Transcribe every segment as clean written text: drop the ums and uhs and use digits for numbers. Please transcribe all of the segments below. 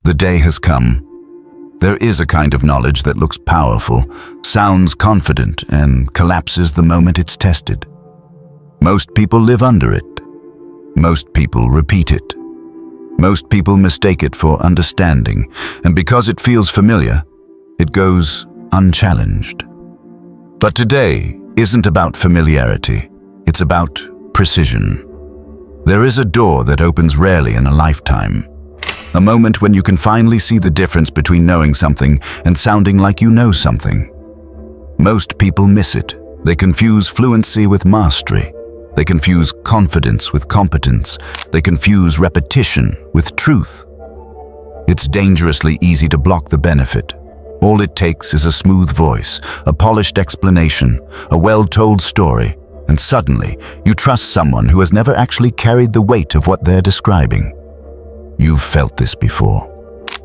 The day has come. There is a kind of knowledge that looks powerful, sounds confident, and collapses the moment it's tested. Most people live under it. Most people repeat it. Most people mistake it for understanding, and because it feels familiar, it goes unchallenged. But today isn't about familiarity. It's about precision. There is a door that opens rarely in a lifetime. A moment when you can finally see the difference between knowing something and sounding like you know something. Most people miss it. They confuse fluency with mastery. They confuse confidence with competence. They confuse repetition with truth. It's dangerously easy to block the benefit. All it takes is a smooth voice, a polished explanation, a well-told story, and suddenly you trust someone who has never actually carried the weight of what they're describing. You've felt this before.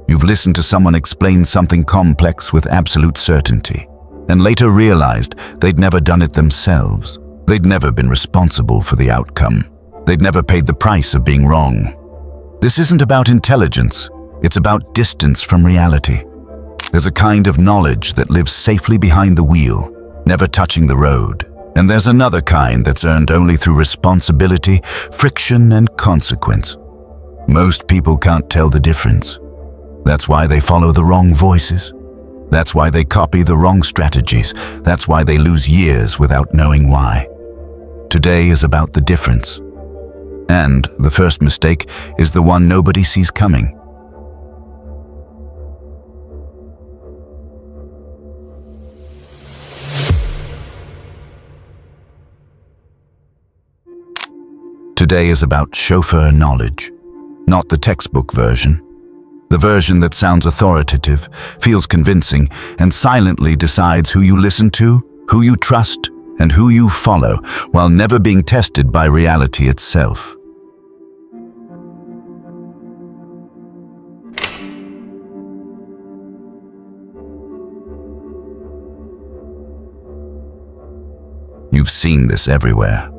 You've listened to someone explain something complex with absolute certainty, and later realized they'd never done it themselves. They'd never been responsible for the outcome. They'd never paid the price of being wrong. This isn't about intelligence. It's about distance from reality. There's a kind of knowledge that lives safely behind the wheel, never touching the road. And there's another kind that's earned only through responsibility, friction, and consequence. Most people can't tell the difference. That's why they follow the wrong voices. That's why they copy the wrong strategies. That's why they lose years without knowing why. Today is about the difference. And the first mistake is the one nobody sees coming. Today is about chauffeur knowledge. Not the textbook version. The version that sounds authoritative, feels convincing, and silently decides who you listen to, who you trust, and who you follow, while never being tested by reality itself. You've seen this everywhere.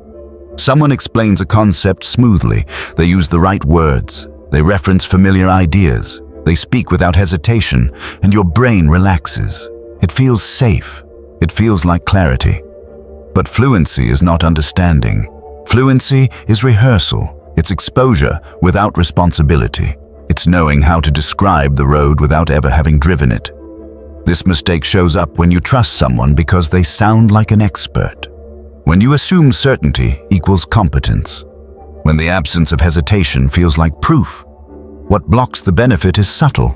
Someone explains a concept smoothly. They use the right words. They reference familiar ideas. They speak without hesitation, and your brain relaxes. It feels safe. It feels like clarity. But fluency is not understanding. Fluency is rehearsal. It's exposure without responsibility. It's knowing how to describe the road without ever having driven it. This mistake shows up when you trust someone because they sound like an expert. When you assume certainty equals competence. When the absence of hesitation feels like proof. What blocks the benefit is subtle.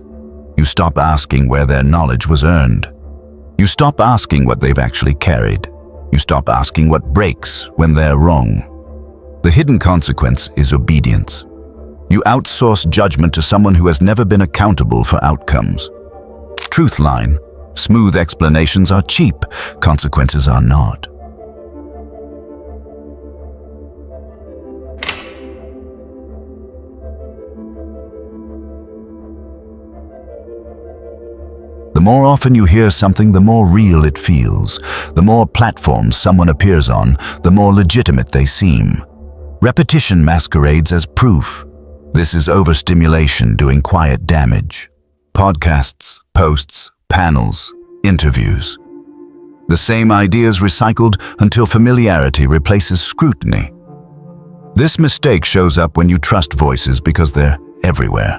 You stop asking where their knowledge was earned. You stop asking what they've actually carried. You stop asking what breaks when they're wrong. The hidden consequence is obedience. You outsource judgment to someone who has never been accountable for outcomes. Truth line. Smooth explanations are cheap. Consequences are not. The more often you hear something, the more real it feels. The more platforms someone appears on, the more legitimate they seem. Repetition masquerades as proof. This is overstimulation doing quiet damage. Podcasts, posts, panels, interviews. The same ideas recycled until familiarity replaces scrutiny. This mistake shows up when you trust voices because they're everywhere.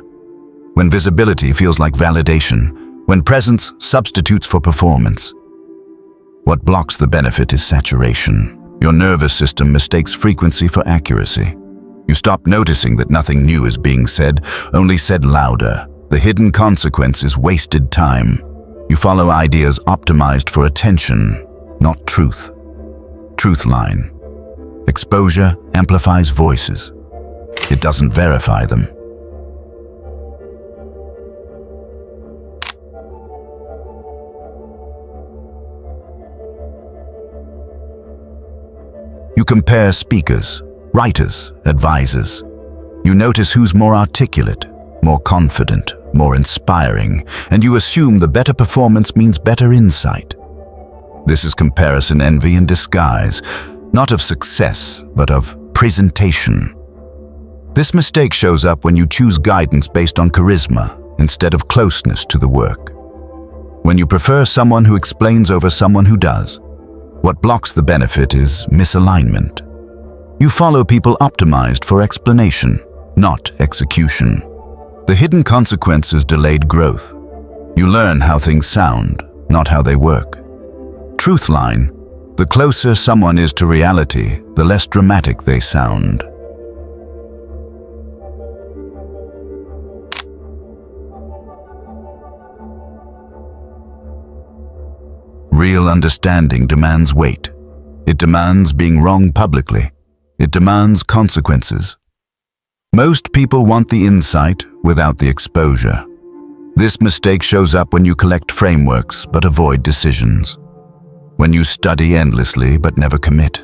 When visibility feels like validation. When presence substitutes for performance. What blocks the benefit is saturation. Your nervous system mistakes frequency for accuracy. You stop noticing that nothing new is being said, only said louder. The hidden consequence is wasted time. You follow ideas optimized for attention, not truth. Truth line. Exposure amplifies voices. It doesn't verify them. You compare speakers, writers, advisors. You notice who's more articulate, more confident, more inspiring, and you assume the better performance means better insight. This is comparison envy in disguise, not of success, but of presentation. This mistake shows up when you choose guidance based on charisma, instead of closeness to the work. When you prefer someone who explains over someone who does, what blocks the benefit is misalignment. You follow people optimized for explanation, not execution. The hidden consequence is delayed growth. You learn how things sound, not how they work. Truth line: the closer someone is to reality, the less dramatic they sound. Real understanding demands weight. It demands being wrong publicly. It demands consequences. Most people want the insight without the exposure. This mistake shows up when you collect frameworks but avoid decisions. When you study endlessly but never commit.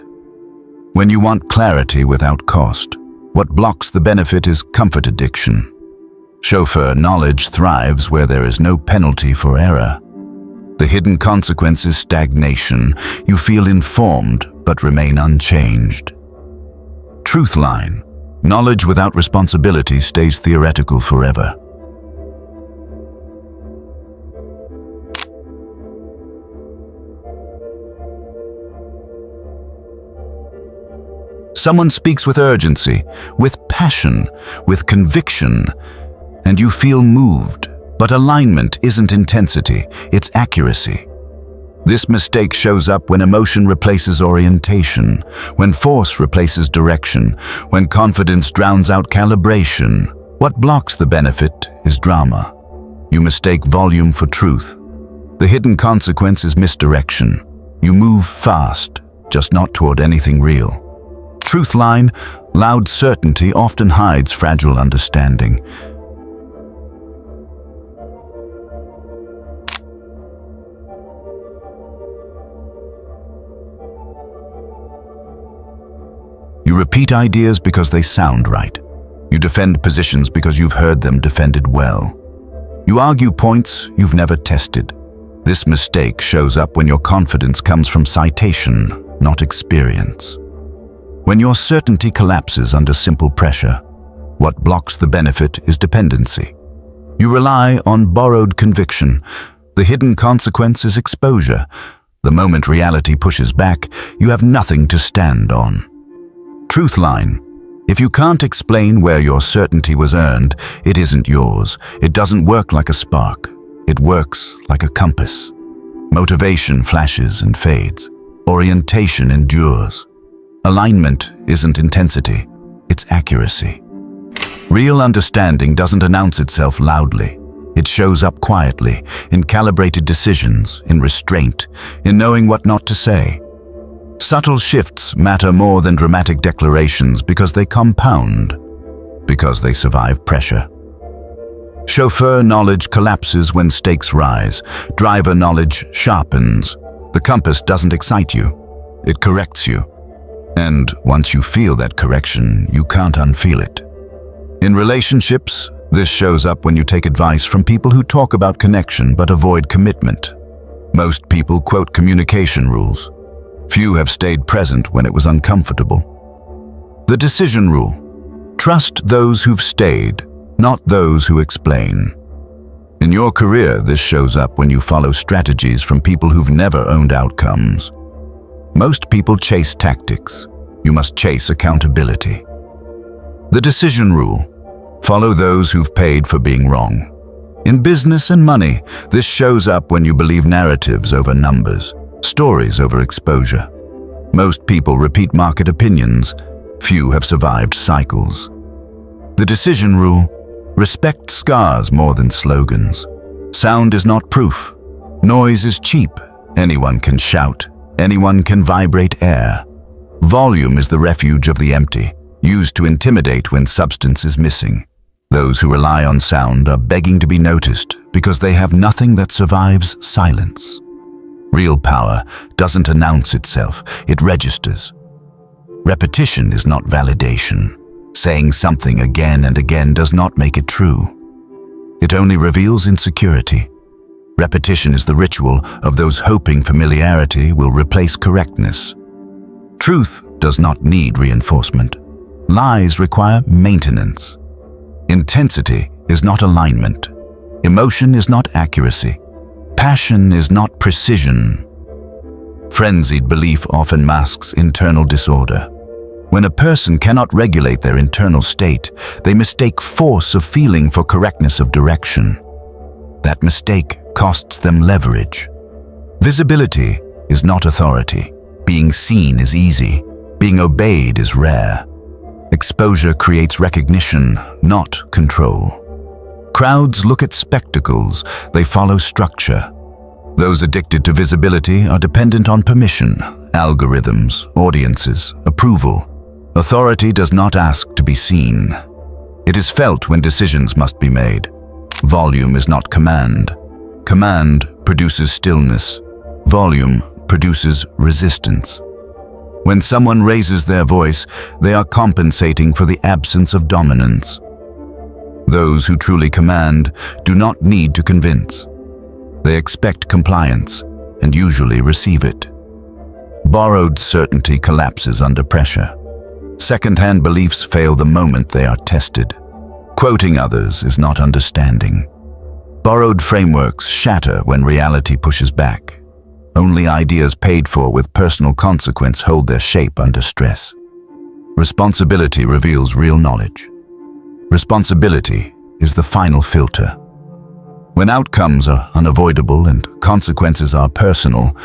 When you want clarity without cost. What blocks the benefit is comfort addiction. Chauffeur knowledge thrives where there is no penalty for error. The hidden consequence is stagnation. You feel informed but remain unchanged. Truth line: knowledge without responsibility stays theoretical forever. Someone speaks with urgency, with passion, with conviction, and you feel moved. But alignment isn't intensity, it's accuracy. This mistake shows up when emotion replaces orientation, when force replaces direction, when confidence drowns out calibration. What blocks the benefit is drama. You mistake volume for truth. The hidden consequence is misdirection. You move fast, just not toward anything real. Truth line: loud certainty often hides fragile understanding. You repeat ideas because they sound right. You defend positions because you've heard them defended well. You argue points you've never tested. This mistake shows up when your confidence comes from citation, not experience. When your certainty collapses under simple pressure, what blocks the benefit is dependency. You rely on borrowed conviction. The hidden consequence is exposure. The moment reality pushes back, you have nothing to stand on. Truth line: if you can't explain where your certainty was earned, it isn't yours. It doesn't work like a spark. It works like a compass. Motivation flashes and fades. Orientation endures. Alignment isn't intensity, it's accuracy. Real understanding doesn't announce itself loudly. It shows up quietly, in calibrated decisions, in restraint, in knowing what not to say. Subtle shifts matter more than dramatic declarations because they compound, because they survive pressure. Chauffeur knowledge collapses when stakes rise. Driver knowledge sharpens. The compass doesn't excite you, it corrects you. And once you feel that correction, you can't unfeel it. In relationships, this shows up when you take advice from people who talk about connection but avoid commitment. Most people quote communication rules. Few have stayed present when it was uncomfortable. The decision rule: trust those who've stayed, not those who explain. In your career, this shows up when you follow strategies from people who've never owned outcomes. Most people chase tactics. You must chase accountability. The decision rule: follow those who've paid for being wrong. In business and money, this shows up when you believe narratives over numbers, stories over exposure. Most people repeat market opinions. Few have survived cycles. The decision rule: respect scars more than slogans. Sound is not proof. Noise is cheap. Anyone can shout. Anyone can vibrate air. Volume is the refuge of the empty, used to intimidate when substance is missing. Those who rely on sound are begging to be noticed because they have nothing that survives silence. Real power doesn't announce itself, it registers. Repetition is not validation. Saying something again and again does not make it true. It only reveals insecurity. Repetition is the ritual of those hoping familiarity will replace correctness. Truth does not need reinforcement. Lies require maintenance. Intensity is not alignment. Emotion is not accuracy. Passion is not precision. Frenzied belief often masks internal disorder. When a person cannot regulate their internal state, they mistake force of feeling for correctness of direction. That mistake costs them leverage. Visibility is not authority. Being seen is easy. Being obeyed is rare. Exposure creates recognition, not control. Crowds look at spectacles, they follow structure. Those addicted to visibility are dependent on permission, algorithms, audiences, approval. Authority does not ask to be seen. It is felt when decisions must be made. Volume is not command. Command produces stillness. Volume produces resistance. When someone raises their voice, they are compensating for the absence of dominance. Those who truly command do not need to convince. They expect compliance and usually receive it. Borrowed certainty collapses under pressure. Second-hand beliefs fail the moment they are tested. Quoting others is not understanding. Borrowed frameworks shatter when reality pushes back. Only ideas paid for with personal consequence hold their shape under stress. Responsibility reveals real knowledge. Responsibility is the final filter. When outcomes are unavoidable and consequences are personal,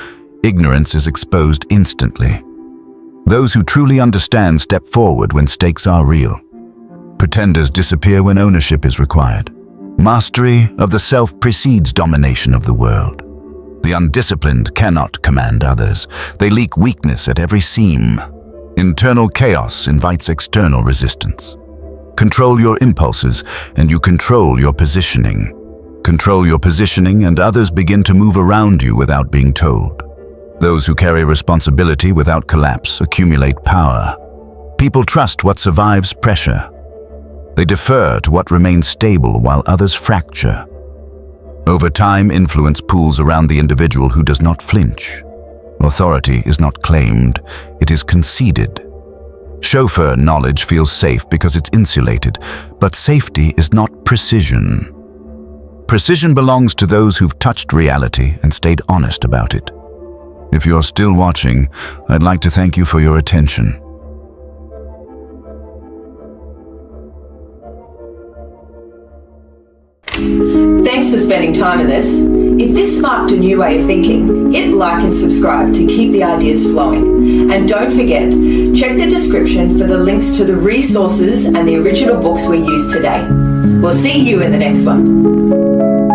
ignorance is exposed instantly. Those who truly understand step forward when stakes are real. Pretenders disappear when ownership is required. Mastery of the self precedes domination of the world. The undisciplined cannot command others. They leak weakness at every seam. Internal chaos invites external resistance. Control your impulses, and you control your positioning. Control your positioning, and others begin to move around you without being told. Those who carry responsibility without collapse accumulate power. People trust what survives pressure. They defer to what remains stable while others fracture. Over time, influence pools around the individual who does not flinch. Authority is not claimed, it is conceded. Chauffeur knowledge feels safe because it's insulated, but safety is not precision. Precision belongs to those who've touched reality and stayed honest about it. If you're still watching, I'd like to thank you for your attention. Thanks for spending time with us. If this sparked a new way of thinking, hit like and subscribe to keep the ideas flowing. And don't forget, check the description for the links to the resources and the original books we used today. We'll see you in the next one.